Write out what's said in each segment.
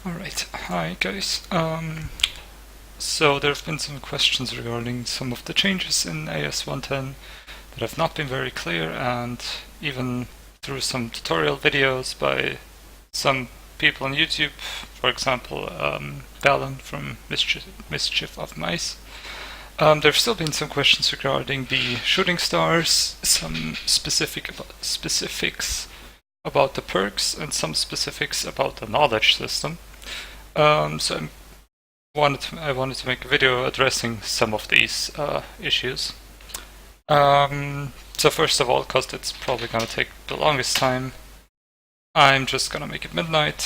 Alright, hi guys. So there have been some questions regarding some of the changes in AS110 that have not been very clear, and even through some tutorial videos by some people on YouTube, for example, Valen from Mischief of Mice. There have still been some questions regarding the shooting stars, some specifics about the perks, and some specifics about the knowledge system. So I wanted to make a video addressing some of these issues. So first of all, because it's probably gonna take the longest time, I'm just gonna make it midnight.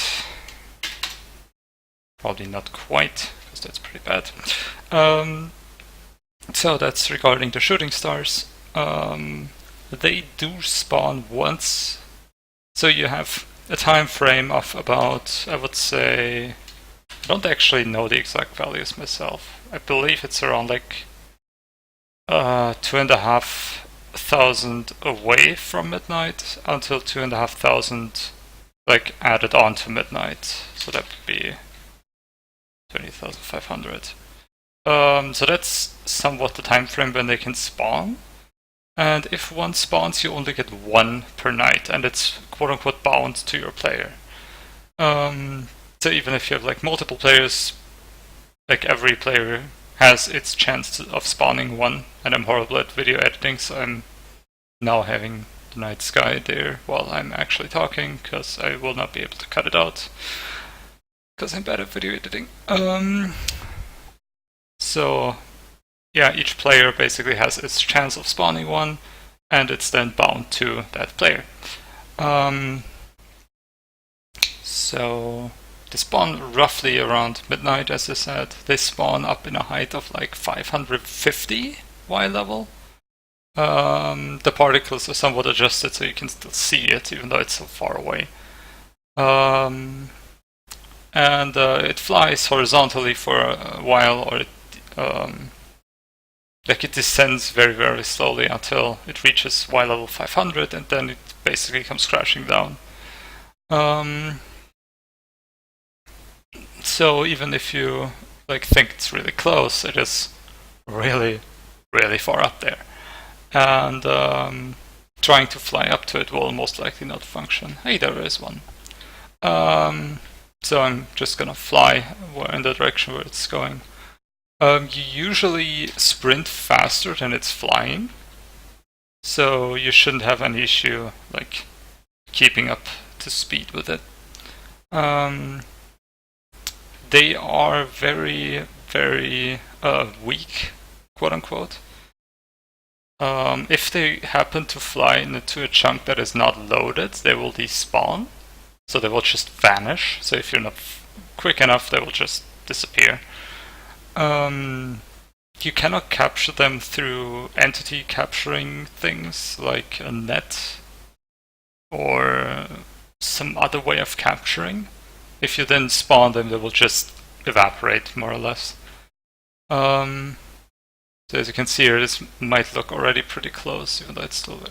Probably not quite, because that's pretty bad. So that's regarding the shooting stars. They do spawn once, so you have a time frame of about, I would say, I don't actually know the exact values myself. I believe it's around like 2,500 away from midnight until 2,500 like added on to midnight. So that would be 20,500. So that's somewhat the time frame when they can spawn. And if one spawns, you only get one per night, and it's quote-unquote bound to your player. So even if you have like multiple players, like every player has its chance of spawning one, and I'm horrible at video editing, so I'm now having the night sky there while I'm actually talking, because I will not be able to cut it out, because I'm bad at video editing. So yeah, each player basically has its chance of spawning one, and it's then bound to that player. So they spawn roughly around midnight, as I said. They spawn up in a height of like 550 Y level. The particles are somewhat adjusted so you can still see it, even though it's so far away. And it flies horizontally for a while, or it descends very, very slowly until it reaches Y level 500, and then it basically comes crashing down. So even if you think it's really close, it is really, really far up there. And trying to fly up to it will most likely not function. Hey, there is one. So I'm just gonna fly in the direction where it's going. You usually sprint faster than it's flying, so you shouldn't have any issue keeping up to speed with it. They are very, very weak, quote unquote. If they happen to fly into a chunk that is not loaded, they will despawn, so they will just vanish. So if you're not quick enough, they will just disappear. You cannot capture them through entity capturing things like a net or some other way of capturing. If you then spawn them, they will just evaporate, more or less. So as you can see here, this might look already pretty close, even though it's still...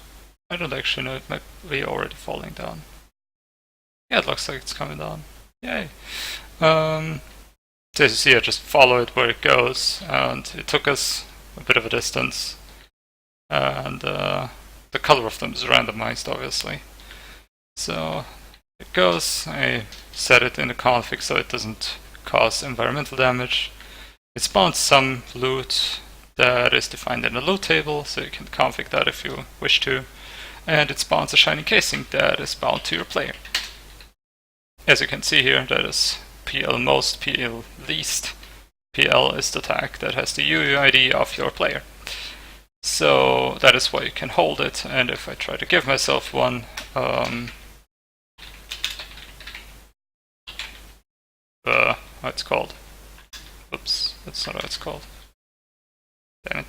I don't actually know, it might be already falling down. Yeah, it looks like it's coming down. Yay! So as you see, I just follow it where it goes, and it took us a bit of a distance. And the color of them is randomized, obviously. So it goes. I set it in the config so it doesn't cause environmental damage. It spawns some loot that is defined in the loot table, so you can config that if you wish to. And it spawns a shiny casing that is bound to your player. As you can see here, that is PL most, PL least. PL is the tag that has the UUID of your player. So that is why you can hold it, and if I try to give myself one, how it's called. Oops, that's not what it's called. Damn it.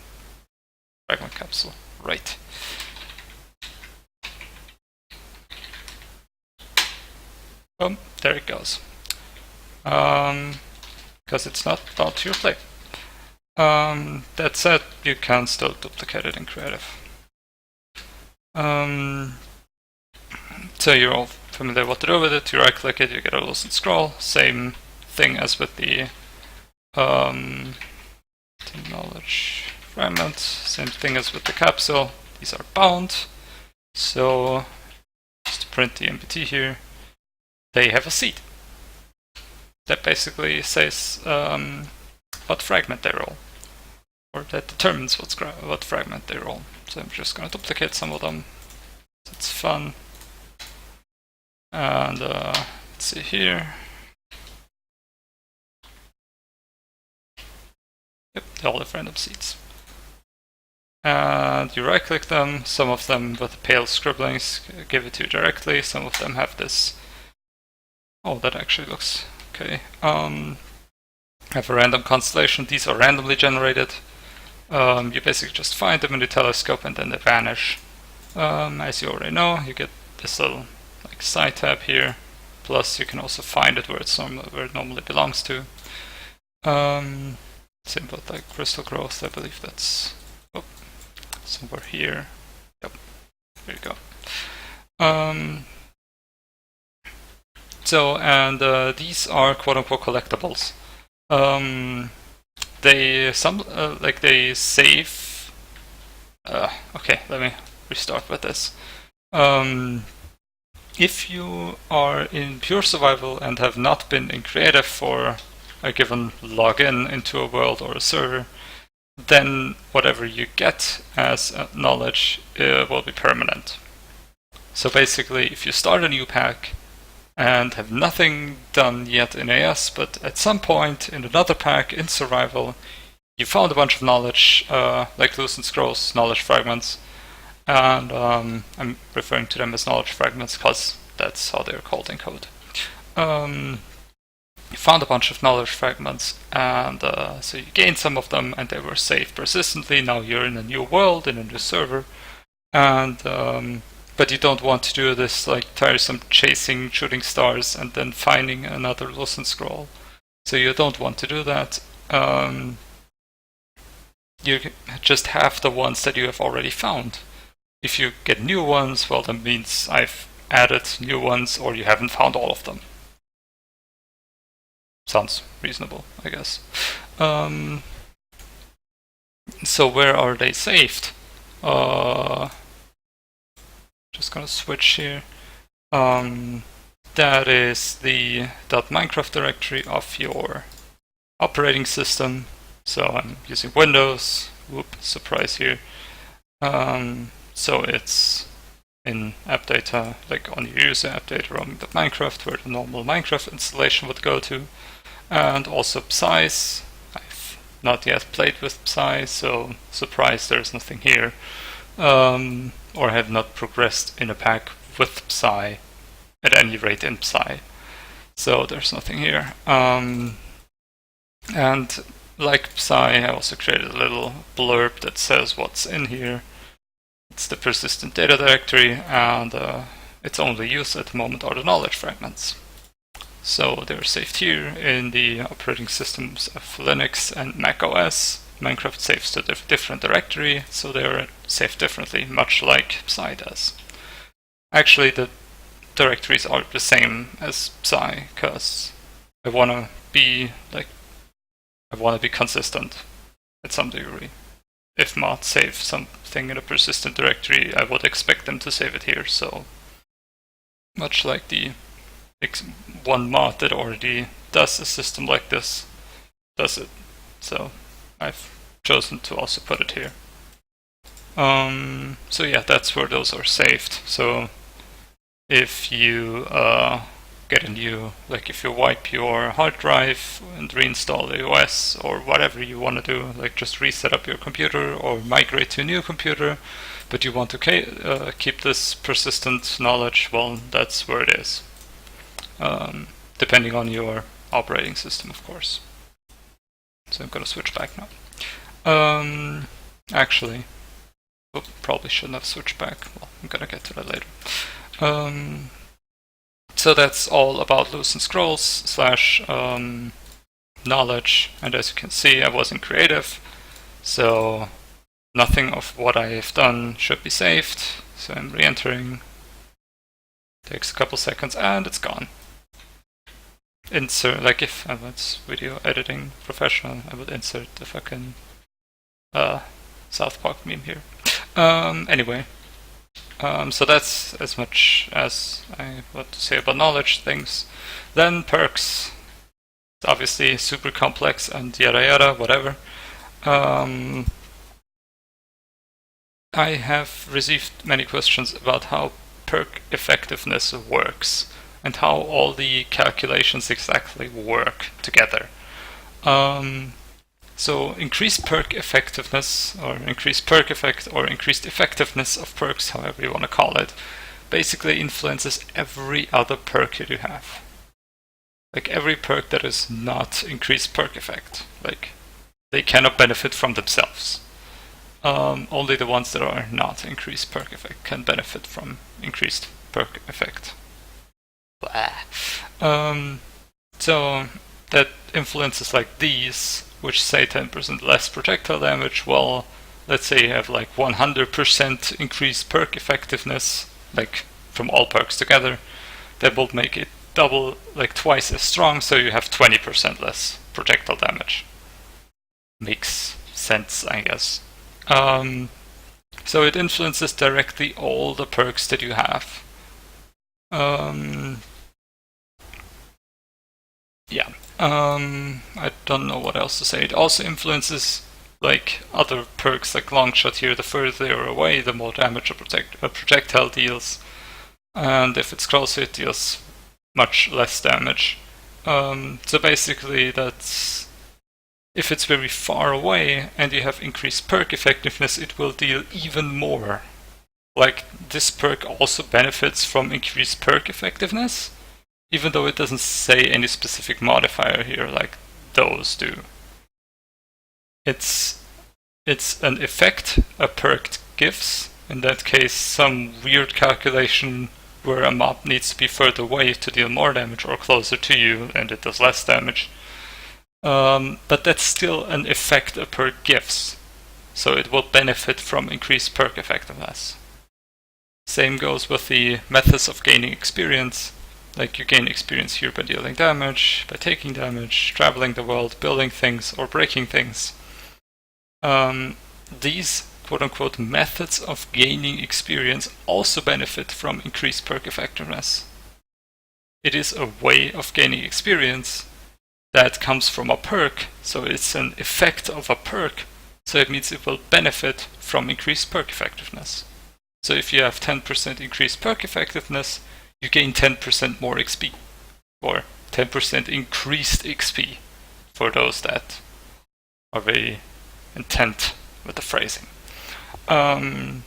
Fragment capsule. Right. There it goes. Because it's not bound to your player. That said, you can still duplicate it in creative. So you're all familiar what to do with it. You right click it, you get a loosen scroll. Same thing as with the knowledge fragment, same thing as with the capsule. These are bound. So just to print the MBT here, they have a seed. That basically says what fragment they roll, or that determines what fragment they roll. So I'm just going to duplicate some of them. It's fun. And let's see here. Yep, they all have random seeds. And you right-click them. Some of them with pale scribblings give it to you directly. Some of them have this. Oh, that actually looks okay. Have a random constellation. These are randomly generated. You basically just find them in the telescope and then they vanish. As you already know, you get this little like side tab here. Plus, you can also find it where it normally belongs to. Same with like crystal growth. I believe that's somewhere here. Yep, there you go. So, and these are quote-unquote collectibles. They save. Okay, let me restart with this. If you are in pure survival and have not been in creative for a given login into a world or a server, then whatever you get as knowledge will be permanent. So basically, if you start a new pack and have nothing done yet in AS, but at some point in another pack in survival, you found a bunch of knowledge, like loosened scrolls, knowledge fragments, and I'm referring to them as knowledge fragments because that's how they're called in code. You found a bunch of knowledge fragments, and so you gained some of them, and they were saved persistently. Now you're in a new world, in a new server, and but you don't want to do this like tiresome chasing shooting stars and then finding another loosened scroll. So you don't want to do that. You just have the ones that you have already found. If you get new ones, well, that means I've added new ones, or you haven't found all of them. Sounds reasonable, I guess. So where are they saved? Just gonna switch here. That is the .minecraft directory of your operating system. So I'm using Windows. Whoop, surprise here. So it's in app data, like on your user app data roaming.minecraft, where the normal Minecraft installation would go to. And also Psys. I've not yet played with Psy, so surprise there's nothing here. Or have not progressed in a pack with Psy, at any rate in Psy. So there's nothing here. And like Psy, I also created a little blurb that says what's in here. It's the persistent data directory, and its only use at the moment are the knowledge fragments. So they're saved here in the operating systems of Linux and Mac OS. Minecraft saves to a different directory, so they're saved differently, much like Psy does. Actually, the directories are the same as Psy, because I want to be consistent at some degree. If mod save something in a persistent directory, I would expect them to save it here, so much like the one mod that already does a system like this does it. So I've chosen to also put it here. So yeah, that's where those are saved. So if you get a new, like if you wipe your hard drive and reinstall the OS or whatever you want to do, like just reset up your computer or migrate to a new computer, but you want to keep this persistent knowledge, well, that's where it is. Depending on your operating system, of course. So I'm gonna switch back now. Actually, probably shouldn't have switched back. Well, I'm gonna get to that later. So that's all about loosened scrolls / knowledge, and as you can see, I wasn't creative, so nothing of what I have done should be saved. So I'm re-entering. Takes a couple seconds and it's gone. insert, like if I was video editing professional, I would insert the fucking South Park meme here. Anyway, so that's as much as I want to say about knowledge things. Then perks, obviously super complex and yada yada, whatever. I have received many questions about how perk effectiveness works and how all the calculations exactly work together. So increased perk effectiveness, or increased perk effect, or increased effectiveness of perks, however you want to call it, basically influences every other perk that you have. Like every perk that is not increased perk effect. Like they cannot benefit from themselves. Only the ones that are not increased perk effect can benefit from increased perk effect. So that influences like these, which say 10% less projectile damage, well, let's say you have like 100% increased perk effectiveness, like from all perks together, that will make it double, like twice as strong, so you have 20% less projectile damage. Makes sense, I guess. So it influences directly all the perks that you have. I don't know what else to say. It also influences like other perks, like long shot here. The further you're away, the more damage a projectile deals, and if it's closer, it deals much less damage. So basically, that's if it's very far away and you have increased perk effectiveness, it will deal even more. Like this perk also benefits from increased perk effectiveness, even though it doesn't say any specific modifier here like those do. It's an effect a perk gives, in that case some weird calculation where a mob needs to be further away to deal more damage or closer to you and it does less damage. But that's still an effect a perk gives, so it will benefit from increased perk effectiveness. Same goes with the methods of gaining experience. Like you gain experience here by dealing damage, by taking damage, traveling the world, building things, or breaking things. These quote-unquote methods of gaining experience also benefit from increased perk effectiveness. It is a way of gaining experience that comes from a perk, so it's an effect of a perk, so it means it will benefit from increased perk effectiveness. So if you have 10% increased perk effectiveness, you gain 10% more XP, or 10% increased XP, for those that are very intent with the phrasing. So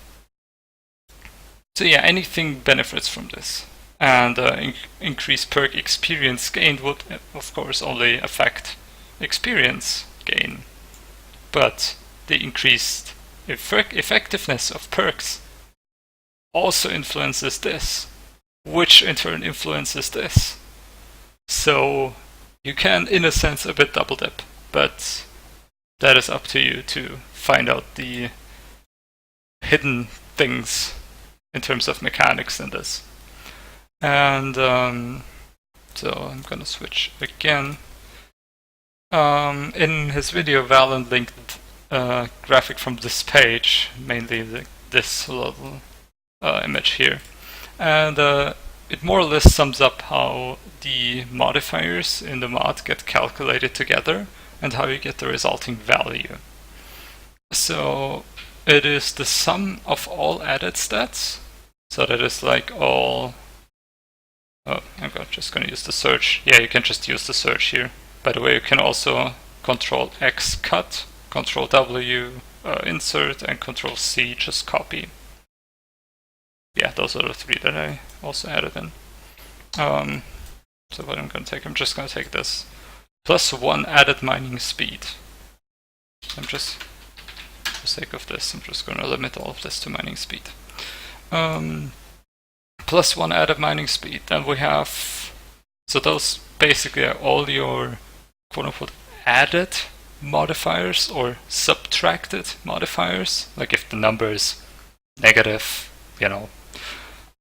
yeah, anything benefits from this. And increased perk experience gained would, of course, only affect experience gain. But the increased effectiveness of perks also influences this, which in turn influences this. So you can, in a sense, a bit double dip, but that is up to you to find out the hidden things in terms of mechanics in this. And so I'm gonna switch again. In his video, Valen linked a graphic from this page, mainly this little image here, and it more or less sums up how the modifiers in the mod get calculated together and how you get the resulting value. So it is the sum of all added stats, so that is like all... Oh, I'm just going to use the search. Yeah, you can just use the search here. By the way, you can also Control X cut, Control W insert, and Control C just copy. Yeah, those are the three that I also added in. So what I'm going to take, I'm just going to take this. +1 added mining speed. I'm just, for the sake of this, I'm just going to limit all of this to mining speed. +1 added mining speed. Then we have, so those basically are all your quote-unquote added modifiers or subtracted modifiers. Like if the number is negative, you know,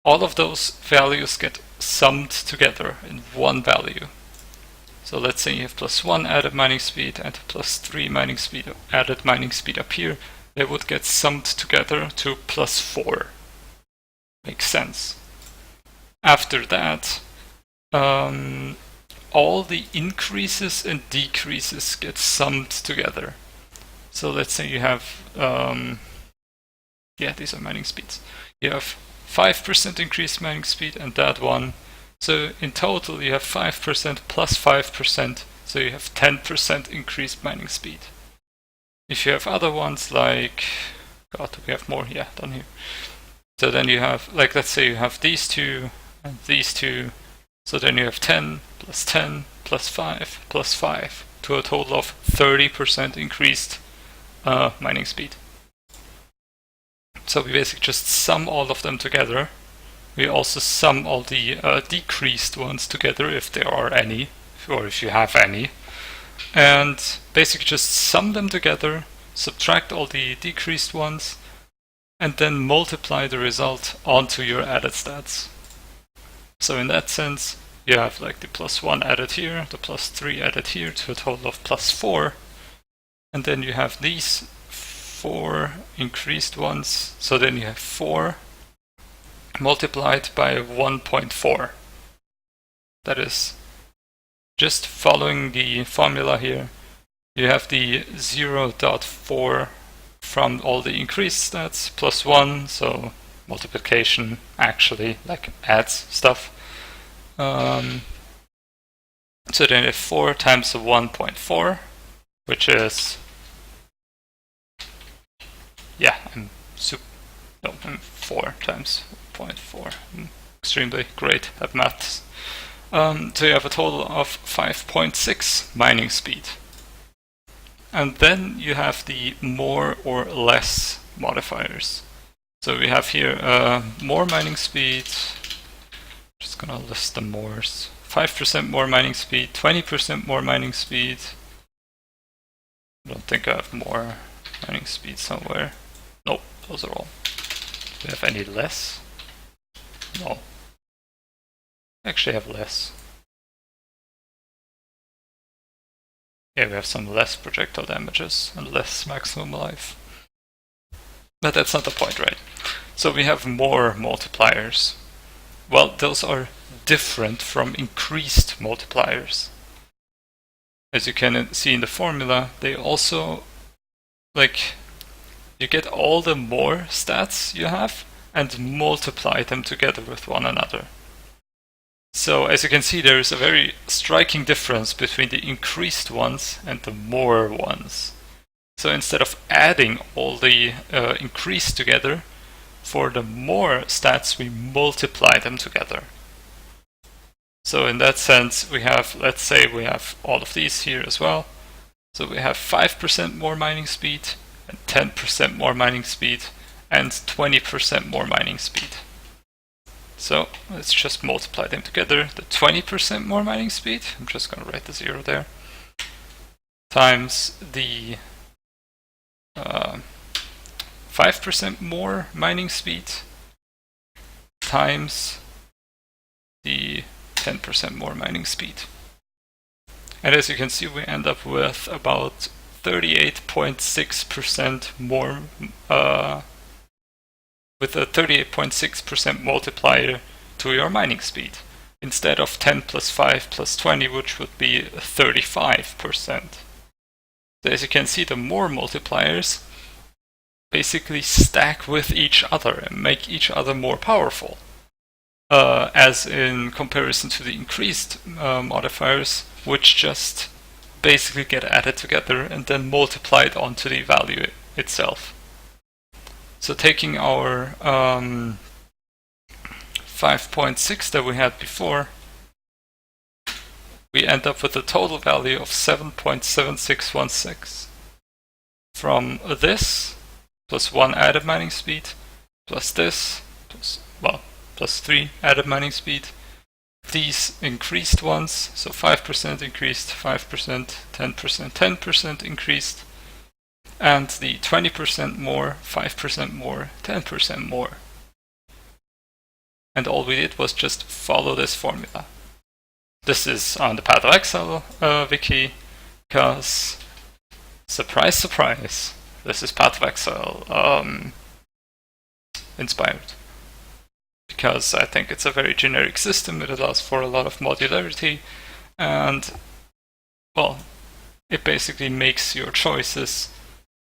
all of those values get summed together in one value. So let's say you have +1 added mining speed and +3 mining speed, added mining speed up here. They would get summed together to +4. Makes sense. After that, all the increases and decreases get summed together. So let's say you have, these are mining speeds. You have 5% increased mining speed and that one. So in total you have 5% plus 5%, so you have 10% increased mining speed. If you have other ones like, God, do we have more? Yeah, down here. So then you have, like, let's say you have these two and these two, so then you have 10 plus 10 plus 5 plus 5 to a total of 30% increased mining speed. So we basically just sum all of them together. We also sum all the decreased ones together if there are any, or if you have any. And basically just sum them together, subtract all the decreased ones, and then multiply the result onto your added stats. So in that sense, you have like the +1 added here, the +3 added here to a total of +4. And then you have these 4 increased ones, so then you have 4 multiplied by 1.4. That is just following the formula here. You have the 0.4 from all the increased stats plus 1, so multiplication actually like adds stuff. So then you have 4 times the 1.4, which is, I'm 4 times 0.4. I'm extremely great at maths. So you have a total of 5.6 mining speed. And then you have the more or less modifiers. So we have here more mining speed. Just gonna list the mores. 5% more mining speed, 20% more mining speed. I don't think I have more mining speed somewhere. Nope, those are all. Do we have any less? No. Actually have less. Yeah, we have some less projectile damages and less maximum life. But that's not the point, right? So we have more multipliers. Well, those are different from increased multipliers. As you can see in the formula, they also, you get all the more stats you have and multiply them together with one another. So as you can see, there is a very striking difference between the increased ones and the more ones. So instead of adding all the increased together, for the more stats we multiply them together. So in that sense we have, let's say we have all of these here as well. So we have 5% more mining speed, and 10% more mining speed, and 20% more mining speed. So let's just multiply them together. The 20% more mining speed, I'm just going to write the 0 there, times the 5% more mining speed times the 10% more mining speed. And as you can see, we end up with about 38.6% more, with a 38.6% multiplier to your mining speed, instead of 10 plus 5 plus 20, which would be 35%. So as you can see, the more multipliers basically stack with each other and make each other more powerful, as in comparison to the increased modifiers, which just basically get added together and then multiplied onto the value itself. So taking our 5.6 that we had before, we end up with a total value of 7.7616 from this plus 1 added mining speed, plus this, plus 3 added mining speed, these increased ones, so 5% increased, 5%, 10%, 10% increased, and the 20% more, 5% more, 10% more. And all we did was just follow this formula. this is on the Path of Exile wiki, because surprise, surprise, this is Path of Exile inspired. Because I think it's a very generic system, it allows for a lot of modularity, and, well, it basically makes your choices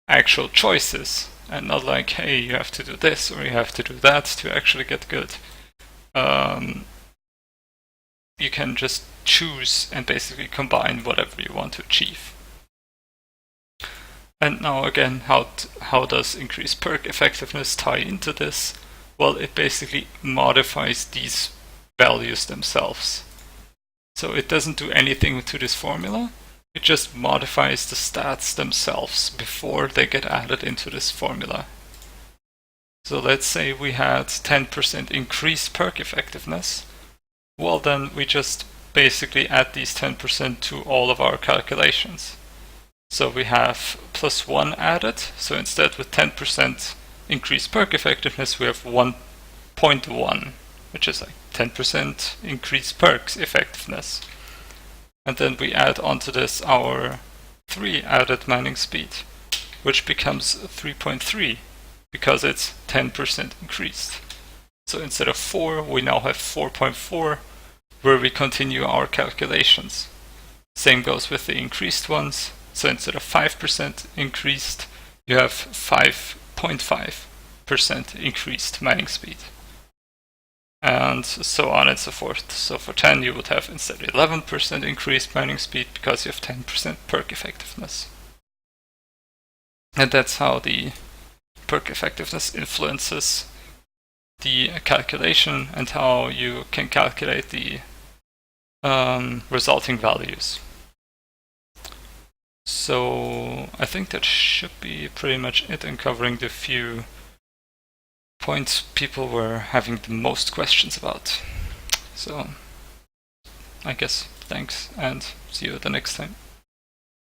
actual choices, and not like, hey, you have to do this or you have to do that to actually get good. You can just choose and basically combine whatever you want to achieve. And now again, how does increased perk effectiveness tie into this? Well, it basically modifies these values themselves. So it doesn't do anything to this formula, it just modifies the stats themselves before they get added into this formula. So let's say we had 10% increased perk effectiveness. Well, then we just basically add these 10% to all of our calculations. So we have +1 added, so instead with 10% increased perk effectiveness we have 1.1, which is like 10% increased perks effectiveness. And then we add onto this our 3 added mining speed, which becomes 3.3 because it's 10% increased. So instead of 4, we now have 4.4, where we continue our calculations. Same goes with the increased ones. So instead of 5% increased, you have 5.5% increased mining speed. And so on and so forth. So for 10 you would have instead 11% increased mining speed because you have 10% perk effectiveness. And that's how the perk effectiveness influences the calculation and how you can calculate the resulting values. So I think that should be pretty much it in covering the few points people were having the most questions about. So I guess thanks and see you the next time.